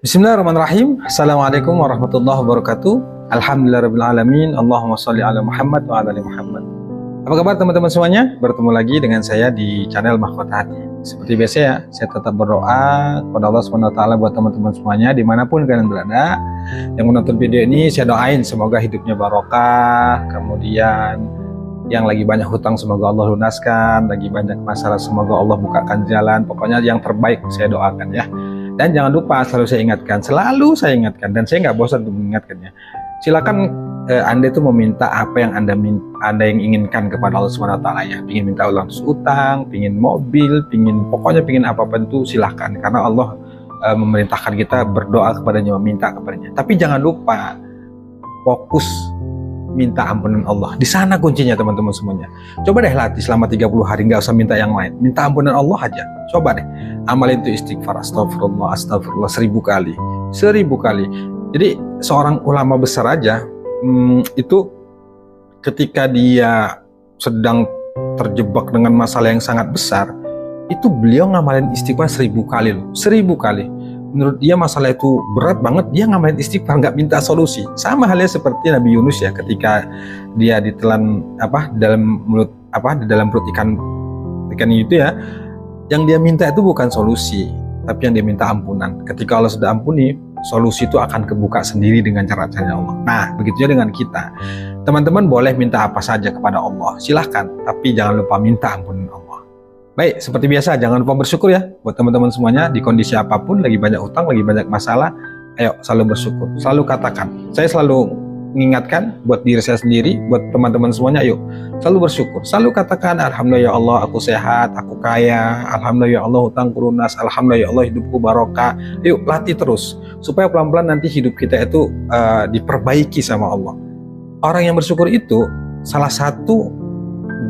Bismillahirrahmanirrahim. Assalamualaikum warahmatullahi wabarakatuh. Alhamdulillahirrahmanirrahim. Allahumma sholli ala Muhammad wa ala ali Muhammad. Apa kabar teman-teman semuanya? Bertemu lagi dengan saya di channel Mahkota Hati. Seperti biasa ya, saya tetap berdoa kepada Allah SWT buat teman-teman semuanya dimanapun kalian berada. Yang menonton video ini saya doain semoga hidupnya barokah. Kemudian yang lagi banyak hutang semoga Allah lunaskan. Lagi banyak masalah semoga Allah bukakan jalan. Pokoknya yang terbaik saya doakan ya. Dan jangan lupa selalu saya ingatkan dan saya nggak bosan untuk mengingatkannya. Silakan Anda itu meminta apa yang Anda yang inginkan kepada Allah SWT ya. Pingin minta lunas utang, pingin mobil, pokoknya pingin apapun itu silahkan. Karena Allah memerintahkan kita berdoa kepadanya, meminta kepadanya. Tapi jangan lupa fokus minta ampunan Allah. Di sana kuncinya teman-teman semuanya. Coba deh latih selama 30 hari, nggak usah minta yang lain. Minta ampunan Allah aja. Coba deh. Amalin itu istighfar, astagfirullah, astagfirullah 1000 kali. 1000 kali. Jadi seorang ulama besar aja itu ketika dia sedang terjebak dengan masalah yang sangat besar, itu beliau ngamalin istighfar 1000 kali loh. 1000 kali. Menurut dia masalah itu berat banget, dia ngamalin istighfar, nggak minta solusi. Sama halnya seperti Nabi Yunus ya, ketika dia ditelan di dalam perut ikan itu ya, yang dia minta itu bukan solusi, tapi yang dia minta ampunan. Ketika Allah sudah ampuni, solusi itu akan kebuka sendiri dengan cara-caranya Allah. Nah, begitu juga dengan kita. Teman-teman boleh minta apa saja kepada Allah, silahkan, tapi jangan lupa minta ampunan Allah. Baik, seperti biasa jangan lupa bersyukur ya buat teman-teman semuanya di kondisi apapun, lagi banyak utang, lagi banyak masalah, ayo selalu bersyukur, selalu katakan. Saya selalu mengingatkan buat diri saya sendiri, buat teman-teman semuanya, ayo selalu bersyukur, selalu katakan alhamdulillah ya Allah aku sehat, aku kaya, alhamdulillah ya Allah hutangku lunas, alhamdulillah ya Allah hidupku barokah. Yuk latih terus supaya pelan-pelan nanti hidup kita itu diperbaiki sama Allah. Orang yang bersyukur itu salah satu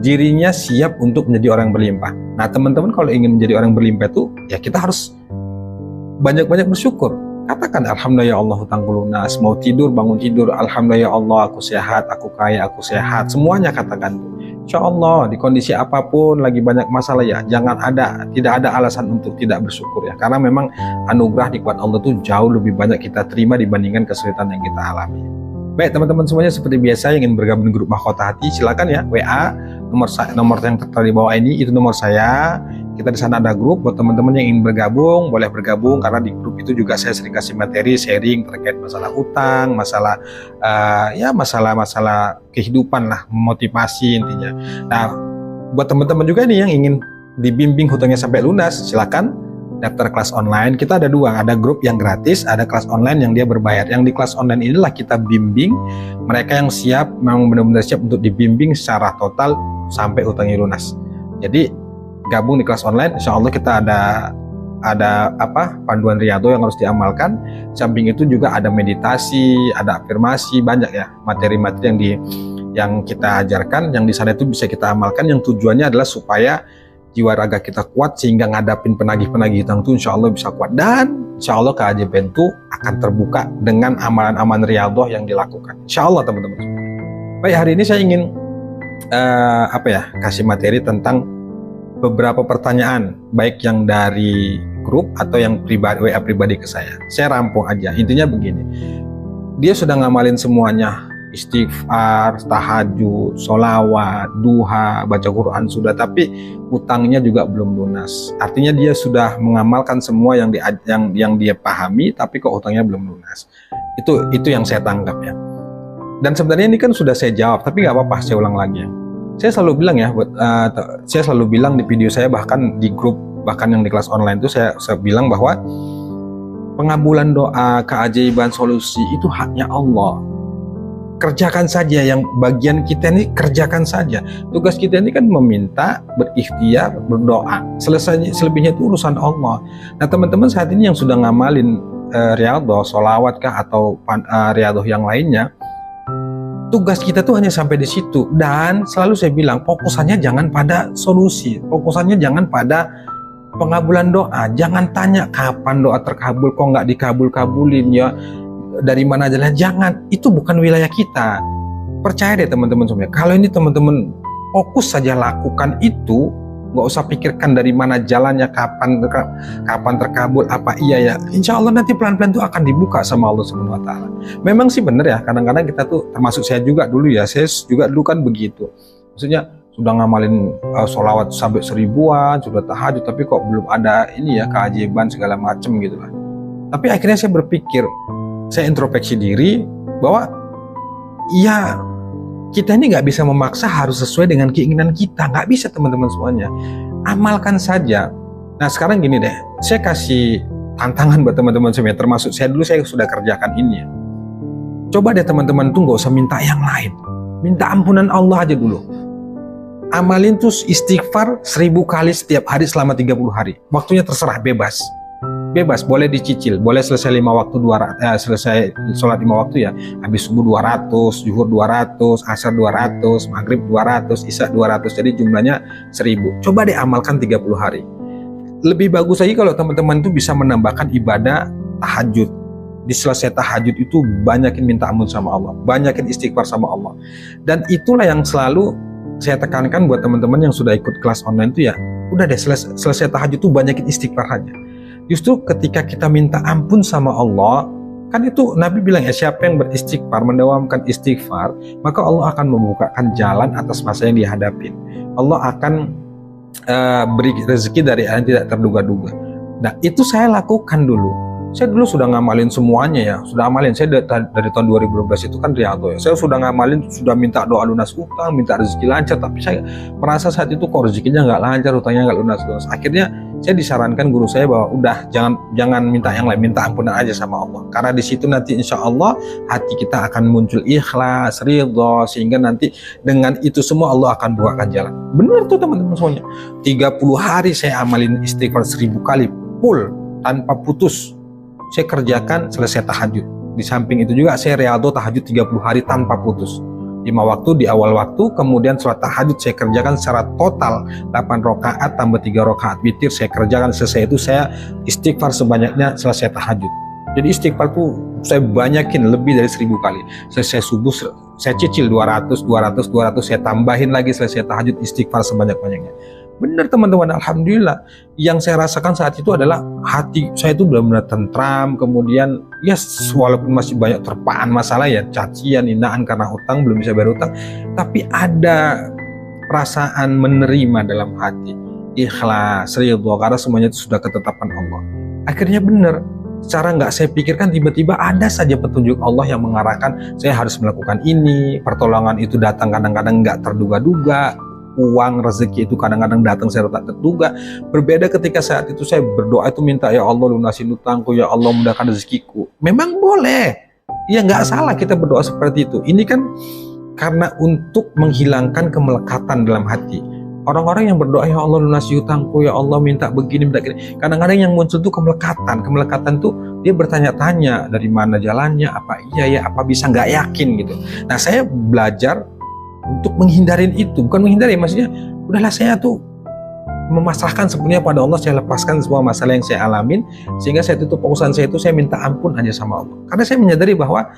dirinya siap untuk menjadi orang yang berlimpah. Nah teman-teman kalau ingin menjadi orang yang berlimpah itu ya kita harus banyak-banyak bersyukur. Katakan alhamdulillah ya Allah hutangku lunas, mau tidur bangun tidur, alhamdulillah ya Allah aku sehat, aku kaya, aku sehat, semuanya katakan tuh. Insya Allah di kondisi apapun lagi banyak masalah ya, tidak ada alasan untuk tidak bersyukur ya, karena memang anugerah nikmat Allah tuh jauh lebih banyak kita terima dibandingkan kesulitan yang kita alami. Baik teman-teman semuanya, seperti biasa yang ingin bergabung di grup Mahkota Hati silakan ya, WA nomor yang tertera di bawah ini, itu nomor saya. Kita di sana ada grup buat teman-teman yang ingin bergabung, boleh bergabung karena di grup itu juga saya sering kasih materi sharing terkait masalah utang, masalah masalah kehidupan lah, motivasi intinya. Nah, buat teman-teman juga nih yang ingin dibimbing hutangnya sampai lunas, silakan daftar kelas online. Kita ada dua, ada grup yang gratis, ada kelas online yang dia berbayar. Yang di kelas online inilah kita bimbing mereka yang siap, memang benar-benar siap untuk dibimbing secara total sampai hutangnya lunas. Jadi gabung di kelas online, insya Allah kita ada panduan riyadhah yang harus diamalkan. Samping itu juga ada meditasi, ada afirmasi, banyak ya materi-materi yang kita ajarkan, yang di sana itu bisa kita amalkan, yang tujuannya adalah supaya jiwa raga kita kuat sehingga ngadapin penagih-penagih hutang itu insya Allah bisa kuat, dan insya Allah keajaiban itu akan terbuka dengan amalan-amalan riyadhah yang dilakukan insya Allah teman-teman. Baik, hari ini saya ingin kasih materi tentang beberapa pertanyaan, baik yang dari grup atau yang WA pribadi ke saya. Saya rampung aja, intinya begini, dia sudah ngamalin semuanya, istighfar, tahajud, sholawat, duha, baca Quran sudah, tapi utangnya juga belum lunas. Artinya dia sudah mengamalkan semua yang dia pahami, tapi kok utangnya belum lunas. Itu yang saya tangkap ya. Dan sebenarnya ini kan sudah saya jawab, tapi nggak apa-apa, saya ulang lagi ya. Saya selalu bilang ya, saya selalu bilang di video saya, bahkan di grup, bahkan yang di kelas online itu saya bilang bahwa pengabulan doa, keajaiban, solusi itu haknya Allah. Kerjakan saja yang bagian kita ini, kerjakan saja. Tugas kita ini kan meminta, berikhtiar, berdoa. Selebihnya itu urusan Allah. Nah teman-teman saat ini yang sudah ngamalin riyadhah, sholawat kah atau riyadhah yang lainnya, tugas kita tuh hanya sampai di situ. Dan selalu saya bilang fokusannya jangan pada solusi, fokusannya jangan pada pengabulan doa. Jangan tanya kapan doa terkabul, kok nggak dikabul-kabulin ya, dari mana aja lah, jangan. Itu bukan wilayah kita. Percaya deh teman-teman semuanya, kalau ini teman-teman fokus saja lakukan itu, nggak usah pikirkan dari mana jalannya, kapan terkabul, apa iya ya. Insya Allah nanti pelan-pelan tuh akan dibuka sama Allah Subhanahu Wa Taala. Memang sih bener ya, kadang-kadang kita tuh, termasuk saya juga dulu ya, saya juga dulu kan begitu. Maksudnya sudah ngamalin sholawat sampai 1000-an, sudah tahajud, tapi kok belum ada ini ya keajaiban segala macem gitu lah. Tapi akhirnya saya berpikir, saya introspeksi diri bahwa ya kita ini nggak bisa memaksa harus sesuai dengan keinginan kita, nggak bisa teman-teman semuanya. Amalkan saja. Nah sekarang gini deh, saya kasih tantangan buat teman-teman semuanya, termasuk saya dulu, saya sudah kerjakan ini ya. Coba deh teman-teman tuh nggak usah minta yang lain, minta ampunan Allah aja dulu. Amalin tuh istighfar 1000 kali setiap hari selama 30 hari. Waktunya terserah, bebas. Bebas, boleh dicicil, boleh selesai 5 waktu, selesai sholat 5 waktu ya, habis subuh 200, zuhur 200, asar 200, maghrib 200, isya 200, jadi jumlahnya 1000. Coba deh amalkan 30 hari. Lebih bagus lagi kalau teman-teman itu bisa menambahkan ibadah tahajud. Di selesai tahajud itu banyakin minta ampun sama Allah, banyakin istighfar sama Allah. Dan itulah yang selalu saya tekankan buat teman-teman yang sudah ikut kelas online itu ya, udah deh selesai tahajud itu banyakin istighfar aja. Justru ketika kita minta ampun sama Allah, kan itu Nabi bilang ya, siapa yang beristighfar, mendawamkan istighfar, maka Allah akan membukakan jalan atas masa yang dihadapin. Allah akan beri rezeki dari yang tidak terduga-duga. Nah itu saya lakukan dulu. Saya dulu sudah ngamalin semuanya ya, sudah amalin. Saya dari tahun 2012 itu kan Riyadhah ya, saya sudah ngamalin, sudah minta doa lunas utang, minta rezeki lancar, tapi saya merasa saat itu kok rezekinya nggak lancar, utangnya nggak lunas. Akhirnya saya disarankan guru saya bahwa udah jangan minta yang lain, minta ampunan aja sama Allah. Karena di situ nanti insya Allah hati kita akan muncul ikhlas, ridho, sehingga nanti dengan itu semua Allah akan bukakan jalan. Benar tuh teman-teman semuanya. 30 hari saya amalin istighfar 1000 kali full tanpa putus. Saya kerjakan selesai tahajud. Di samping itu juga saya Riyadhah tahajud 30 hari tanpa putus. 5 waktu di awal waktu, kemudian sholat tahajud saya kerjakan secara total 8 rakaat tambah 3 rakaat witir saya kerjakan. Selesai itu saya istighfar sebanyaknya selesai tahajud. Jadi istighfar tuh saya banyakin lebih dari 1000 kali. Selesai subuh saya cicil 200, saya tambahin lagi selesai tahajud istighfar sebanyak-banyaknya. Benar teman-teman, alhamdulillah. Yang saya rasakan saat itu adalah hati saya itu benar-benar tentram. Kemudian ya walaupun masih banyak terpaan masalah ya, cacian, hinaan karena hutang, belum bisa bayar hutang, tapi ada perasaan menerima dalam hati, ikhlas, ridho, karena semuanya itu sudah ketetapan Allah. Akhirnya benar, secara nggak saya pikirkan tiba-tiba ada saja petunjuk Allah yang mengarahkan saya harus melakukan ini. Pertolongan itu datang kadang-kadang nggak terduga-duga. Uang rezeki itu kadang-kadang datang secara tak terduga. Berbeda ketika saat itu saya berdoa itu minta, ya Allah lunasin utangku, ya Allah mudahkan rezekiku. Memang boleh, ya nggak salah kita berdoa seperti itu. Ini kan karena untuk menghilangkan kemelekatan dalam hati. Orang-orang yang berdoa, ya Allah lunasi utangku, ya Allah minta begini, minta gini, kadang-kadang yang muncul tuh kemelekatan tuh dia bertanya-tanya dari mana jalannya, apa iya ya, apa bisa, nggak yakin gitu. Nah saya belajar untuk menghindarin itu, bukan menghindari, maksudnya udahlah saya tuh memasrahkan sepenuhnya pada Allah, saya lepaskan semua masalah yang saya alamin, sehingga saya tutup urusan saya itu, saya minta ampun hanya sama Allah. Karena saya menyadari bahwa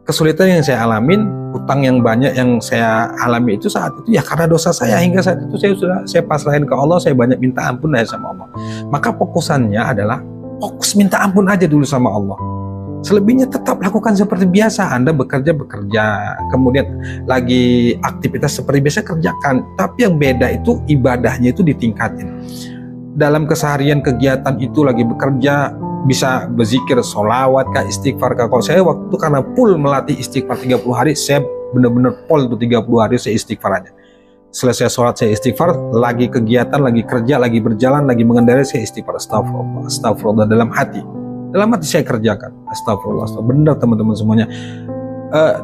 kesulitan yang saya alamin, hutang yang banyak yang saya alami itu saat itu ya karena dosa saya, hingga saat itu saya pasrahin ke Allah, saya banyak minta ampun aja sama Allah. Maka fokusannya adalah fokus minta ampun aja dulu sama Allah. Selebihnya tetap lakukan seperti biasa. Anda bekerja, kemudian lagi aktivitas seperti biasa kerjakan. Tapi yang beda itu ibadahnya itu ditingkatin. Dalam keseharian kegiatan itu lagi bekerja, bisa berzikir, sholawat, istighfar. Kalau saya waktu itu karena full melatih istighfar 30 hari, saya benar-benar full tuh 30 hari saya istighfar aja. Selesai sholat saya istighfar, lagi kegiatan, lagi kerja, lagi berjalan, lagi mengendarai saya istighfar, astagfirullah dalam hati. Dalam hati saya kerjakan, astagfirullah. Benar teman-teman semuanya.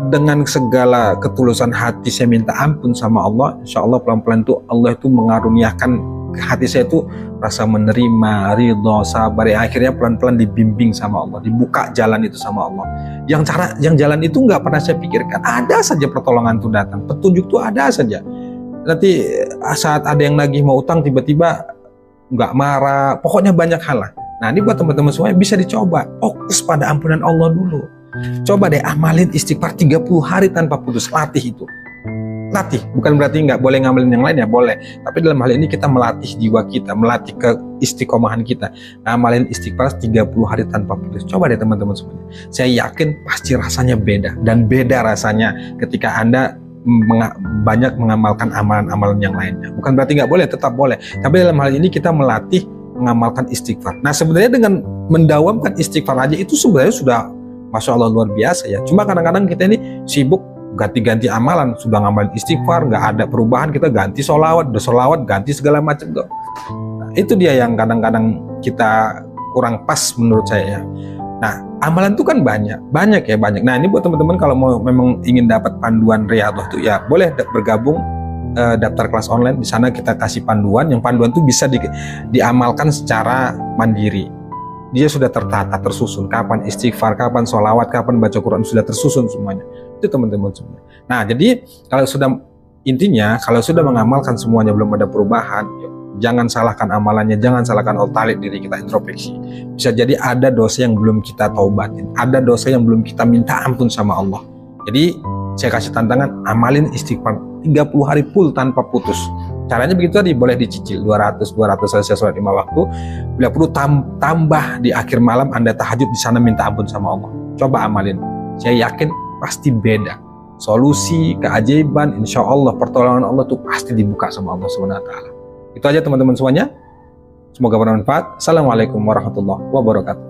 Dengan segala ketulusan hati saya minta ampun sama Allah. Insya Allah pelan-pelan tuh Allah itu mengaruniakan hati saya itu rasa menerima, ridho, sabar. Akhirnya pelan-pelan dibimbing sama Allah, dibuka jalan itu sama Allah. Yang jalan itu nggak pernah saya pikirkan. Ada saja pertolongan itu datang, petunjuk itu ada saja. Nanti saat ada yang lagi mau utang tiba-tiba nggak marah, pokoknya banyak hal lah. Nah ini buat teman-teman semuanya bisa dicoba, fokus pada ampunan Allah dulu. Coba deh amalin istighfar 30 hari tanpa putus, latih itu. latih. Bukan berarti nggak boleh ngamalin yang lain, ya boleh. Tapi dalam hal ini kita melatih jiwa kita, melatih keistiqomahan kita. Ngamalin istighfar 30 hari tanpa putus. Coba deh teman-teman semuanya. Saya yakin pasti rasanya beda. Dan beda rasanya ketika Anda banyak mengamalkan amalan-amalan yang lainnya. Bukan berarti nggak boleh, tetap boleh. Tapi dalam hal ini kita melatih mengamalkan istighfar. Nah sebenarnya dengan mendawamkan istighfar aja itu sebenarnya sudah Masya Allah luar biasa ya. Cuma kadang-kadang kita ini sibuk ganti-ganti amalan, sudah ngamalin istighfar, nggak ada perubahan, kita ganti sholawat, udah sholawat, ganti segala macam. Nah, itu dia yang kadang-kadang kita kurang pas menurut saya ya. Nah, amalan itu kan banyak ya. Nah, ini buat teman-teman kalau mau memang ingin dapat panduan riyadhah tuh ya, boleh bergabung daftar kelas online. Di sana kita kasih panduan, yang panduan itu bisa diamalkan secara mandiri. Dia sudah tertata, tersusun, kapan istighfar, kapan sholawat, kapan baca Quran, sudah tersusun semuanya. Itu teman-teman semuanya. Nah, jadi kalau sudah mengamalkan semuanya belum ada perubahan, jangan salahkan amalannya, jangan salahkan otalit diri kita, introspeksi. Bisa jadi ada dosa yang belum kita taubatin, ada dosa yang belum kita minta ampun sama Allah. Jadi saya kasih tantangan, amalin istighfar 30 hari full tanpa putus. Caranya begitu tadi, boleh dicicil 200 selesai sholat 5 waktu. Bila perlu tambah di akhir malam Anda tahajud di sana minta ampun sama Allah. Coba amalin. Saya yakin pasti beda. Solusi, keajaiban, insya Allah pertolongan Allah itu pasti dibuka sama Allah SWT. Itu aja teman-teman semuanya. Semoga bermanfaat. Assalamualaikum warahmatullahi wabarakatuh.